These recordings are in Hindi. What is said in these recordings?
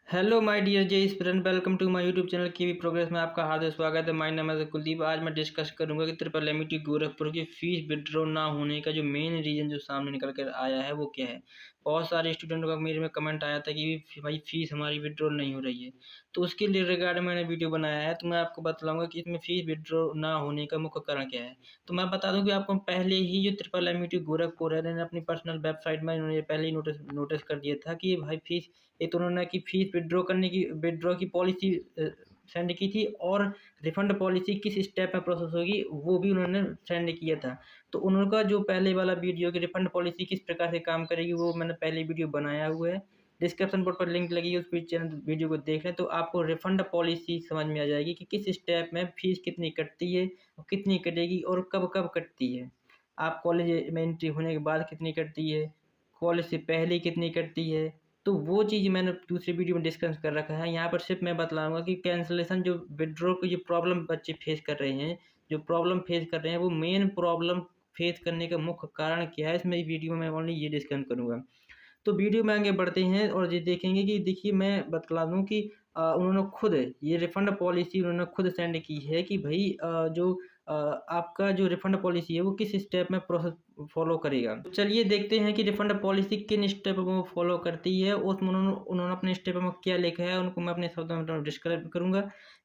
Hello my dear J student, welcome to my YouTube channel की भी प्रोग्रेस में आपका हार्दिक स्वागत है। माय नेम है कुलदीप। आज मैं डिस्कस करूंगा कि ट्रिपल एमईटी गोरखपुर की फीस विड्रॉ ना होने का जो मेन रीज़न जो सामने निकल कर आया है वो क्या है। बहुत सारे स्टूडेंटों का मेरे में कमेंट आया था कि भाई फीस हमारी विड्रॉ नहीं हो रही है, तो उसके लिए रिगार्ड मैंने वीडियो बनाया है। तो मैं आपको बतलाऊंगा कि इसमें फीस विड्रॉ ना होने का मुख्य कारण क्या है। तो मैं बता दूं कि आपको पहले ही जो ट्रिपल एमईटी गोरखपुर है इन्होंने अपनी पर्सनल वेबसाइट में इन्होंने पहले ही नोटिस कर दिया था कि भाई फीस एक तो उन्होंने कि फीस विड्रॉ की पॉलिसी सेंड की थी, और रिफंड पॉलिसी किस स्टेप में प्रोसेस होगी वो भी उन्होंने सेंड किया था। तो उनका जो पहले वाला वीडियो की रिफंड पॉलिसी किस प्रकार से काम करेगी वो मैंने पहले वीडियो बनाया हुआ है। डिस्क्रिप्शन बोर्ड पर लिंक लगी है, उस चैनल वीडियो को देख लें तो आपको रिफंड पॉलिसी समझ में आ जाएगी कि किस स्टेप में फीस कितनी कटती है और कितनी कटेगी और कब कब कटती है। आप कॉलेज में एंट्री होने के बाद कितनी कटती है, कॉलेज से पहले कितनी कटती है, तो वो चीज़ मैंने दूसरी वीडियो में डिस्कस कर रखा है। यहाँ पर सिर्फ मैं बतलाऊंगा कि कैंसलेशन जो विड्रॉ की जो प्रॉब्लम बच्चे फेस कर रहे हैं, जो प्रॉब्लम फेस कर रहे हैं वो मेन प्रॉब्लम फेस करने का मुख्य कारण क्या है, इसमें वीडियो में ओनली ये डिस्कस करूँगा। तो वीडियो में आगे बढ़ते हैं और ये देखेंगे कि देखिए मैं बतला दूं कि उन्होंने खुद ये रिफंड पॉलिसी उन्होंने खुद सेंड की है कि भाई आपका जो रिफंड पॉलिसी है वो किस स्टेप में प्रोसेस फॉलो करेगा। तो चलिए देखते हैं कि रिफंड पॉलिसी किन स्टेप में वो फॉलो करती है, उसमें उन्होंने अपने स्टेप में क्या लिखा है उनको मैं अपने शब्दों में डिस्क्राइब करूंगा।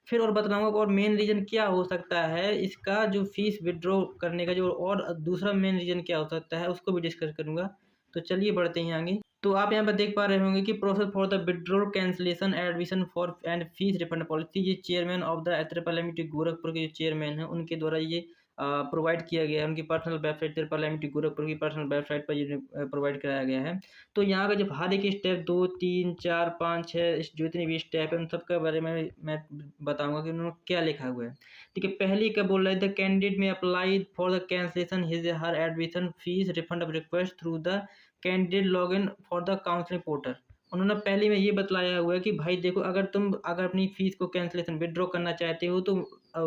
फिर और बताऊंगा और मेन रीज़न क्या हो सकता है इसका जो फीस विड्रॉ करने का, जो और दूसरा मेन रीज़न क्या हो सकता है उसको भी डिस्कस करूंगा। तो चलिए बढ़ते हैं आगे। तो आप यहाँ पर देख पा रहे होंगे कि process for the withdrawal cancellation admission for and fee refund policy, ये chairman of the triple MET Gorakhpur के जो चेयरमैन हैं उनके द्वारा ये प्रोवाइड किया गया है। उनकी personal website triple MET Gorakhpur की पर्सनल वेबसाइट पर ये प्रोवाइड कराया गया है। तो यहाँ का जब हर एक स्टेप 2 3 4 5 6 जो इतने भी स्टेप है उन सब के बारे में मैं बताऊंगा कि उन्होंने क्या लिखा हुआ है। ठीक है, पहले क्या बोल रहा है, द कैंडिडेट में apply for the cancellation his her admission fees refund request through the candidate login for the counselling portal. उन्होंने पहले में ये बतलाया हुआ है कि भाई देखो, अगर अपनी फीस को कैंसिलेशन विड्रॉ करना चाहते हो तो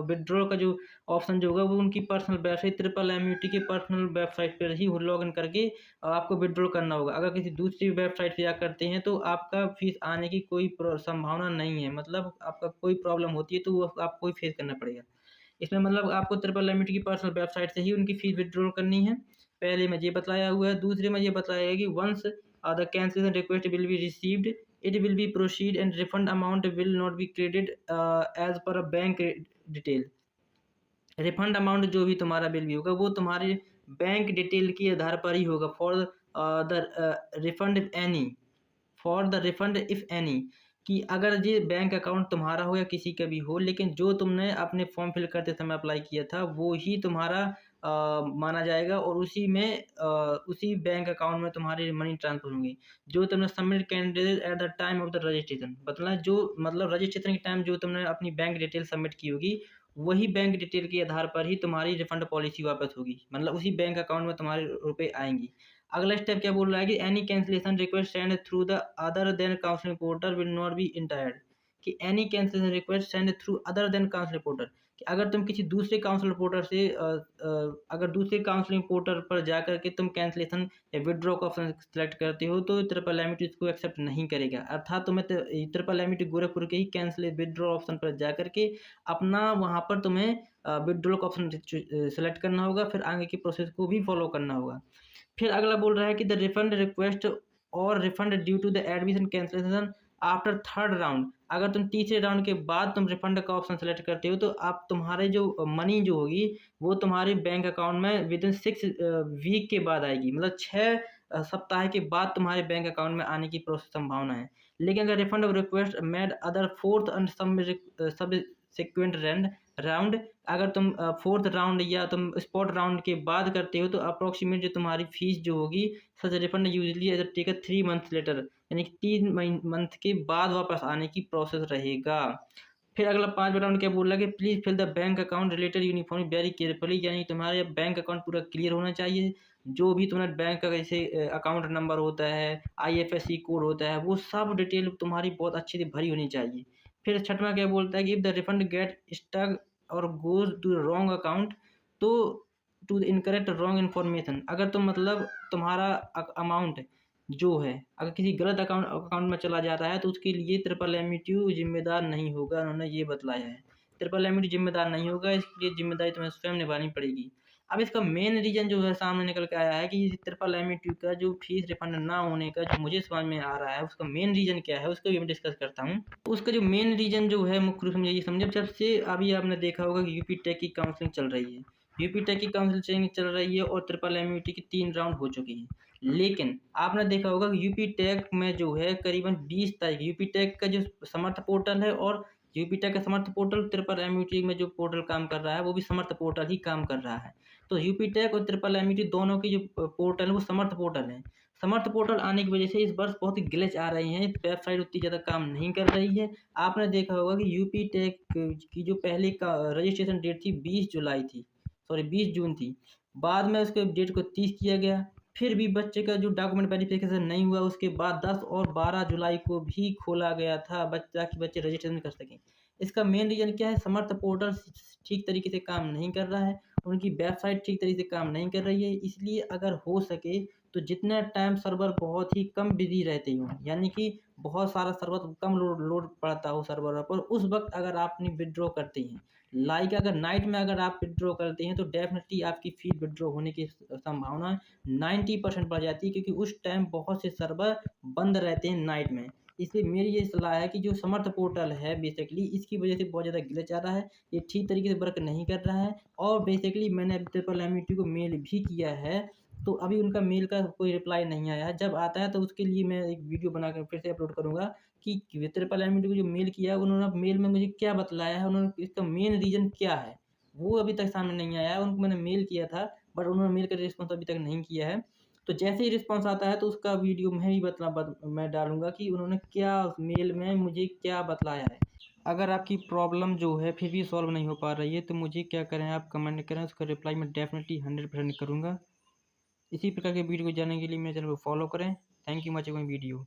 विड्रॉ का जो ऑप्शन जो होगा वो उनकी पर्सनल वेबसाइट ट्रिपल एमयूटी की पर्सनल वेबसाइट पर ही लॉगिन करके आपको विड्रॉ करना होगा। अगर किसी दूसरी वेबसाइट से जा करते हैं तो आपका फीस आने की कोई संभावना नहीं है, मतलब आपका कोई प्रॉब्लम होती है तो वो आपको ही फेस करना पड़ेगा। इसमें मतलब आपको ट्रिपल एमईटी की पर्सनल वेबसाइट से ही उनकी फीस विड्रॉ करनी है, पहले में ये बताया हुआ है। दूसरे में ये बताया है कि once the cancellation request will be received it will be proceed and refund amount will not be credit as per a bank detail. Refund amount जो भी तुम्हारा बिल भी होगा वो तुम्हारे बैंक डिटेल के आधार पर ही होगा। For the refund if any, कि अगर ये बैंक अकाउंट तुम्हारा हो या किसी का भी हो, लेकिन जो तुमने अपने फॉर्म फिल करते समय अप्लाई किया था वो ही तुम्हारा माना जाएगा और उसी बैंक अकाउंट में तुम्हारी मनी ट्रांसफर होंगी जो तुमने submit candidate at the time of the registration. मतलब रजिस्ट्रेशन के टाइम जो तुमने अपनी बैंक डिटेल सबमिट की होगी वही बैंक डिटेल के आधार पर ही तुम्हारी रिफंड पॉलिसी वापस होगी, मतलब उसी बैंक अकाउंट में तुम्हारे रुपए आएंगी। अगला स्टेप क्या बोल रहा है कि any cancellation request send through the other than counselling portal will not be entertained, कि any cancellation request send through other than counselling portal, कि अगर तुम किसी दूसरे काउंसलिंग पोर्टल से अगर दूसरे काउंसलिंग पोर्टल पर जाकर के तुम कैंसिलेशन या विड्रॉ का ऑप्शन सेलेक्ट करते हो तो ट्रिपल एमईटी इसको एक्सेप्ट नहीं करेगा। अर्थात तुम्हें ट्रिपल एमईटी गोरखपुर के ही कैंसिल विड्रॉ ऑप्शन पर जाकर के अपना वहाँ पर तुम्हें विड्रॉ का ऑप्शन सेलेक्ट करना होगा, फिर आगे की प्रोसेस को भी फॉलो करना होगा। फिर अगला बोल रहा है कि द रिफंड रिक्वेस्ट और refund due to the admission cancellation after third round, अगर तुम तीसरे राउंड के बाद तुम रिफंड का ऑप्शन सेलेक्ट करते हो तो आप तुम्हारे जो मनी जो होगी वो तुम्हारे बैंक अकाउंट में विद इन 6 वीक के बाद आएगी, मतलब 6 सप्ताह के बाद तुम्हारे बैंक अकाउंट में आने की प्रोसेस संभावना है। लेकिन अगर refund request made other fourth and सब सिक्वेंट राउंड, अगर तुम फोर्थ राउंड या तुम स्पॉट राउंड के बाद करते हो तो अप्रोक्सीमेट जो तुम्हारी फीस जो होगी such refund usually as take 3 months later, यानी कि 3 मंथ के बाद वापस आने की प्रोसेस रहेगा। फिर अगला 5वां राउंड क्या बोल रहा है कि please fill the bank account related uniform very carefully, यानी तुम्हारे बैंक अकाउंट पूरा क्लियर होना चाहिए। जो भी तुम्हारा बैंक का जैसे अकाउंट नंबर होता है, आईएफएससी कोड होता है, वो सब डिटेल तुम्हारी बहुत अच्छी से भरी होनी चाहिए। फिर 6वां क्या बोलता है कि if the refund get stuck और गोज टू रॉन्ग अकाउंट तो to the incorrect wrong information, अगर तुम मतलब तुम्हारा अमाउंट जो है, अगर किसी गलत अकाउंट अकाउंट में चला जाता है तो उसके लिए ट्रिपल एमईटी ज़िम्मेदार नहीं होगा, उन्होंने ये बतलाया है। ट्रिपल एमईटी ज़िम्मेदार नहीं होगा, इसकी ज़िम्मेदारी तुम्हें स्वयं निभानी पड़ेगी। अब इसका मेन रीज़न जो है सामने निकल के आया है कि ट्रिपल एमईटी का जो फीस रिफंड ना होने का जो मुझे समझ में आ रहा है, उसका मेन रीज़न क्या है, उसको भी मैं डिस्कस करता हूँ। उसका जो मेन रीज़न जो है मुख्य रूप से ये समझे, जब से अभी आपने देखा होगा कि यूपी टेक की काउंसलिंग चल रही है। यूपी टेक की काउंसलिंग चल रही है और ट्रिपल एमईटी की 3 राउंड हो चुकी हैं। लेकिन आपने देखा होगा कि यूपी टेक में जो है करीबन 20 तारीख यूपी टेक का जो समर्थ पोर्टल है और यूपी टेक का समर्थ पोर्टल ट्रिपल एमईटी में जो पोर्टल काम कर रहा है वो भी समर्थ पोर्टल ही काम कर रहा है। तो यूपी टेक और ट्रिपल एमईटी दोनों की जो पोर्टल है वो समर्थ पोर्टल है। समर्थ पोर्टल आने की वजह से इस वर्ष बहुत ही ग्लिच आ रही हैं, वेबसाइट उतनी ज़्यादा काम नहीं कर रही है। आपने देखा होगा कि यूपी टेक की जो पहले का रजिस्ट्रेशन डेट थी 20 जून थी। बाद में उसके डेट को 30 किया गया। फिर भी बच्चे का जो डॉक्यूमेंट वेरिफिकेशन नहीं हुआ, उसके बाद 10 और 12 जुलाई को भी खोला गया था ताकि बच्चे रजिस्ट्रेशन कर सकें। इसका मेन रीज़न क्या है, समर्थ पोर्टल ठीक तरीके से काम नहीं कर रहा है, उनकी वेबसाइट ठीक तरीके से काम नहीं कर रही है। इसलिए अगर हो सके तो जितना टाइम सर्वर बहुत ही कम बिज़ी रहते हों, यानी कि बहुत सारा सर्वर कम लोड पड़ता हो सर्वर पर, उस वक़्त अगर आप अपनी विथड्रॉ करते हैं, लाइक अगर नाइट में अगर आप विथड्रॉ करते हैं तो डेफ़िनिटली आपकी फ़ीस विथड्रॉ होने की संभावना 90% बढ़ जाती है, क्योंकि उस टाइम बहुत से सर्वर बंद रहते हैं नाइट में। इसलिए मेरी ये सलाह है कि जो समर्थ पोर्टल है बेसिकली इसकी वजह से बहुत ज़्यादा ग्लिच आ रहा है, ये ठीक तरीके से वर्क नहीं कर रहा है। और बेसिकली मैंने अभी ट्रिपल एमईटी को मेल भी किया है, तो अभी उनका मेल का कोई रिप्लाई नहीं आया है। जब आता है तो उसके लिए मैं एक वीडियो बनाकर फिर से अपलोड करूँगा कि ट्रिपल एमईटी को जो मेल किया है उन्होंने मेल में मुझे क्या बतलाया है, उन्होंने इसका मेन रीज़न क्या है, वो अभी तक सामने नहीं आया है। उनको मैंने मेल किया था बट उन्होंने मेल का रिस्पॉन्स अभी तक नहीं किया है। तो जैसे ही रिस्पॉन्स आता है तो उसका वीडियो मैं भी मैं डालूँगा कि उन्होंने क्या उस मेल में मुझे क्या बतलाया है। अगर आपकी प्रॉब्लम जो है फिर भी सॉल्व नहीं हो पा रही है तो मुझे क्या करें, आप कमेंट करें, उसका रिप्लाई मैं डेफ़िनिटली 100% करूँगा। इसी प्रकार के वीडियो को जानने के लिए मेरे चैनल को फॉलो करें। Thank you much for video.